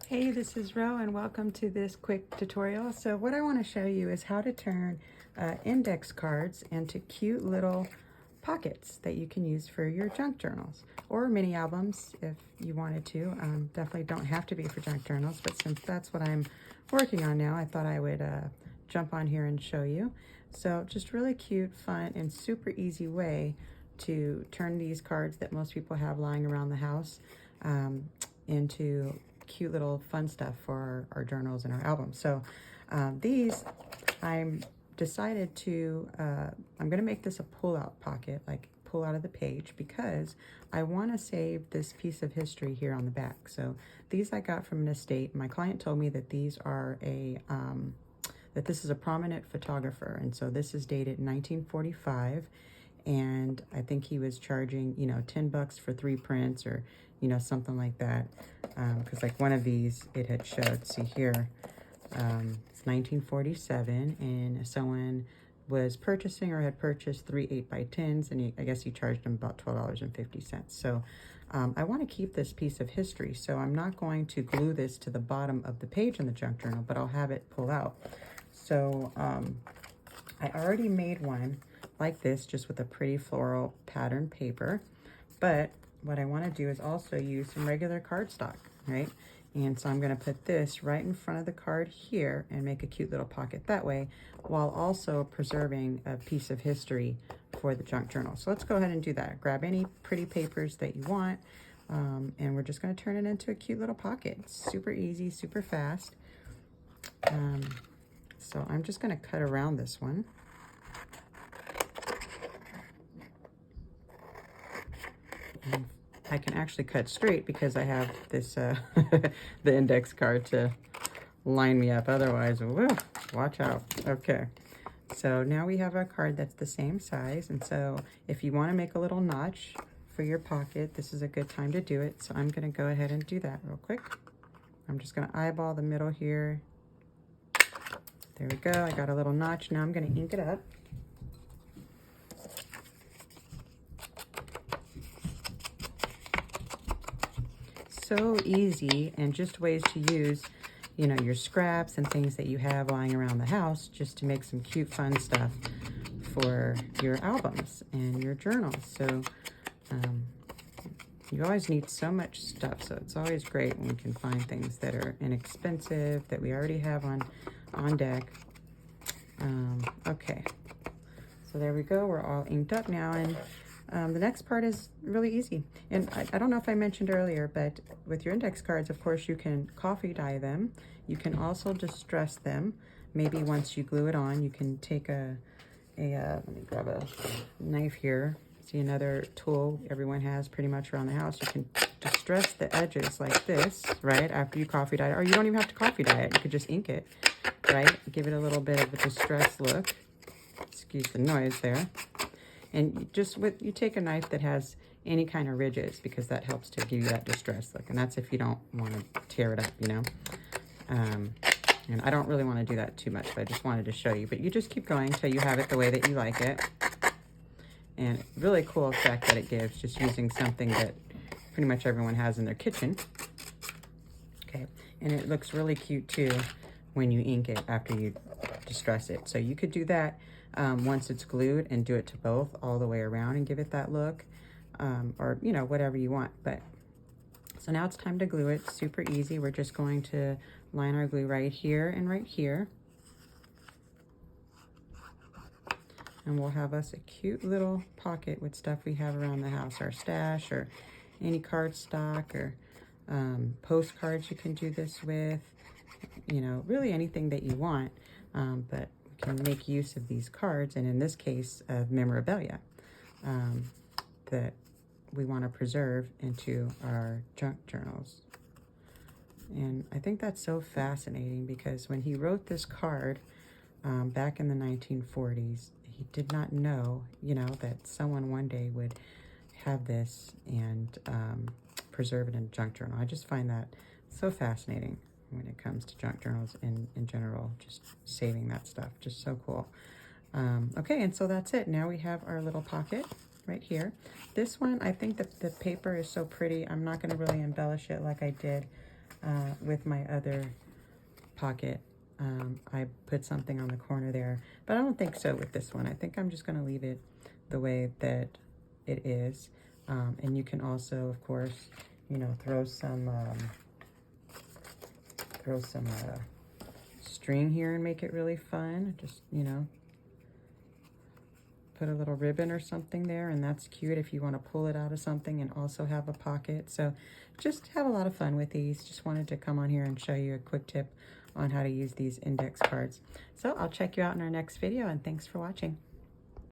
Hey, this is Ro and welcome to this quick tutorial. So what I want to show you is how to turn index cards into cute little pockets that you can use for your junk journals or mini albums if you wanted to. Definitely don't have to be for junk journals, but since that's what I'm working on now, I thought I would jump on here and show you. So just really cute, fun, and super easy way to turn these cards that most people have lying around the house into cute little fun stuff for our journals and our albums. So these, I'm decided to, I'm gonna make this a pull-out pocket, like pull out of the page, because I wanna save this piece of history here on the back. So these I got from an estate. My client told me that these are that this is a prominent photographer, and so this is dated 1945, and I think he was charging, you know, 10 bucks for 3 prints, or you know, something like that, because like one of these it had showed, see here, it's 1947, and someone was purchasing or had purchased 3 8x10s, and I guess he charged them about $12.50. So I want to keep this piece of history, so I'm not going to glue this to the bottom of the page in the junk journal, but I'll have it pull out. So I already made one like this, just with a pretty floral pattern paper, but what I want to do is also use some regular cardstock, right? And so I'm going to put this right in front of the card here and make a cute little pocket that way, while also preserving a piece of history for the junk journal. So let's go ahead and do that. Grab any pretty papers that you want, and we're just going to turn it into a cute little pocket. Super easy, super fast. So I'm just going to cut around this one. And I can actually cut straight because I have this, the index card to line me up. Otherwise, woo, watch out. Okay, so now we have a card that's the same size. And so if you want to make a little notch for your pocket, this is a good time to do it. So I'm going to go ahead and do that real quick. I'm just going to eyeball the middle here. There we go. I got a little notch. Now I'm going to ink it up. So easy, and just ways to use, you know, your scraps and things that you have lying around the house just to make some cute, fun stuff for your albums and your journals. So you always need so much stuff, so it's always great when we can find things that are inexpensive, that we already have on deck. Okay, so there we go. We're all inked up now, and the next part is really easy. And I don't know if I mentioned earlier, but with your index cards, of course, you can coffee dye them. You can also distress them. Maybe once you glue it on, you can take let me grab a knife here. See, another tool everyone has pretty much around the house. You can distress the edges like this, right, after you coffee dye it. Or you don't even have to coffee dye it. You could just ink it, right? Give it a little bit of a distressed look. Excuse the noise there. And just you take a knife that has any kind of ridges, because that helps to give you that distressed look. And that's if you don't want to tear it up, you know. And I don't really want to do that too much, but I just wanted to show you. But you just keep going until you have it the way that you like it. And really cool effect that it gives, just using something that pretty much everyone has in their kitchen. Okay, and it looks really cute too when you ink it after you distress it. So you could do that once it's glued, and do it to both all the way around and give it that look, or you know, whatever you want. But so now it's time to glue it. Super easy. We're just going to line our glue right here and right here, and we'll have us a cute little pocket with stuff we have around the house, our stash, or any cardstock, or postcards you can do this with, you know, really anything that you want. But we can make use of these cards, and in this case of memorabilia that we want to preserve into our junk journals. And I think that's so fascinating, because when he wrote this card back in the 1940s, he did not know, you know, that someone one day would have this and preserve it in a junk journal. I just find that so fascinating when it comes to junk journals in general, just saving that stuff, just so cool. Okay, and so that's it. Now we have our little pocket right here. This one, I think that the paper is so pretty. I'm not going to really embellish it like I did with my other pocket. I put something on the corner there, but I don't think so with this one. I think I'm just going to leave it the way that it is. And you can also, of course, you know, throw some string here and make it really fun. Just, you know, put a little ribbon or something there, and that's cute if you want to pull it out of something and also have a pocket. So just have a lot of fun with these. Just wanted to come on here and show you a quick tip on how to use these index cards. So I'll check you out in our next video, and thanks for watching.